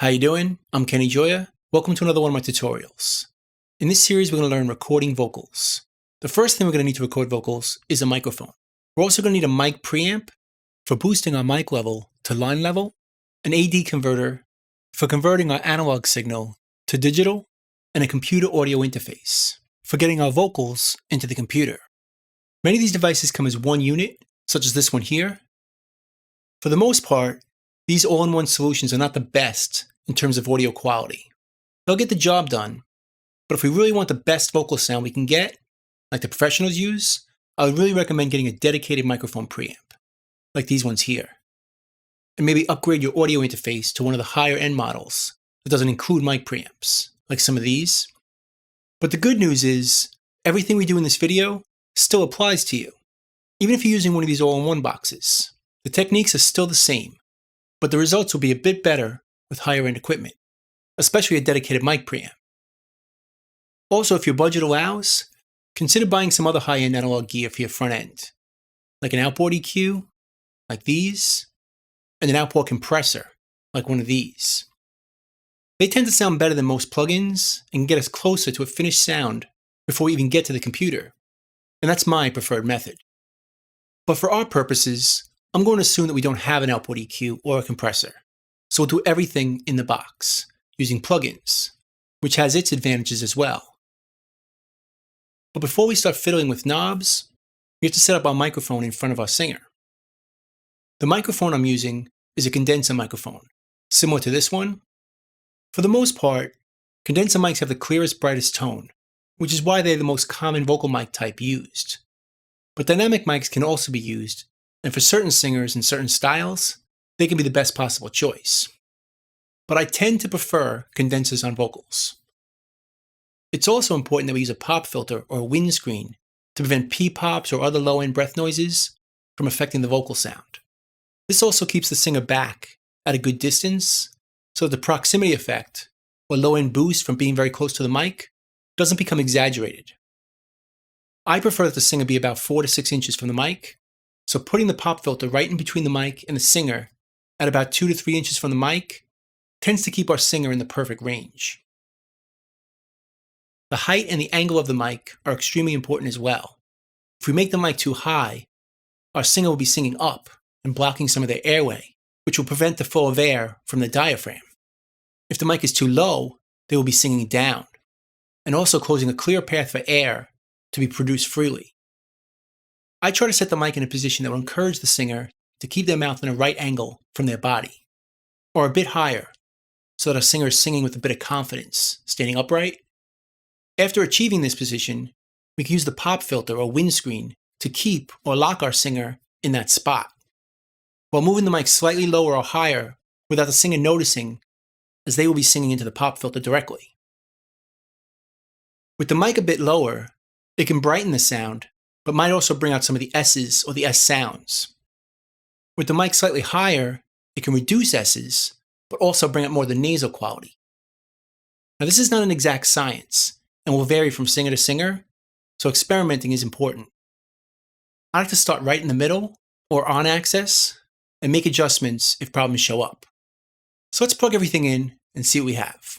How you doing? I'm Kenny Joya. Welcome to another one of my tutorials. In this series, we're going to learn recording vocals. The first thing we're going to need to record vocals is a microphone. We're also going to need a mic preamp for boosting our mic level to line level, an AD converter for converting our analog signal to digital, and a computer audio interface for getting our vocals into the computer. Many of these devices come as one unit, such as this one here. For the most part, these all-in-one solutions are not the best in terms of audio quality. They'll get the job done, but if we really want the best vocal sound we can get, like the professionals use, I would really recommend getting a dedicated microphone preamp, like these ones here. And maybe upgrade your audio interface to one of the higher-end models that doesn't include mic preamps, like some of these. But the good news is, everything we do in this video still applies to you, even if you're using one of these all-in-one boxes. The techniques are still the same, but the results will be a bit better with higher-end equipment, especially a dedicated mic preamp. Also, if your budget allows, consider buying some other high-end analog gear for your front end, like an outboard EQ, like these, and an outboard compressor, like one of these. They tend to sound better than most plugins and get us closer to a finished sound before we even get to the computer, and that's my preferred method. But for our purposes, I'm going to assume that we don't have an outboard EQ or a compressor, so we'll do everything in the box, using plugins, which has its advantages as well. But before we start fiddling with knobs, we have to set up our microphone in front of our singer. The microphone I'm using is a condenser microphone, similar to this one. For the most part, condenser mics have the clearest, brightest tone, which is why they're the most common vocal mic type used. But dynamic mics can also be used, and for certain singers and certain styles, they can be the best possible choice. But I tend to prefer condensers on vocals. It's also important that we use a pop filter or a windscreen to prevent P-pops or other low-end breath noises from affecting the vocal sound. This also keeps the singer back at a good distance, so that the proximity effect, or low-end boost from being very close to the mic, doesn't become exaggerated. I prefer that the singer be about 4 to 6 inches from the mic, so putting the pop filter right in between the mic and the singer at about 2 to 3 inches from the mic tends to keep our singer in the perfect range. The height and the angle of the mic are extremely important as well. If we make the mic too high, our singer will be singing up and blocking some of their airway, which will prevent the flow of air from the diaphragm. If the mic is too low, they will be singing down, and also closing a clear path for air to be produced freely. I try to set the mic in a position that will encourage the singer to keep their mouth in a right angle from their body, or a bit higher, so that our singer is singing with a bit of confidence, standing upright. After achieving this position, we can use the pop filter or windscreen to keep or lock our singer in that spot, while moving the mic slightly lower or higher without the singer noticing, as they will be singing into the pop filter directly. With the mic a bit lower, it can brighten the sound, but might also bring out some of the S's or the S sounds. With the mic slightly higher, it can reduce S's, but also bring out more of the nasal quality. Now, this is not an exact science, and will vary from singer to singer, so experimenting is important. I like to start right in the middle, or on axis, and make adjustments if problems show up. So let's plug everything in and see what we have.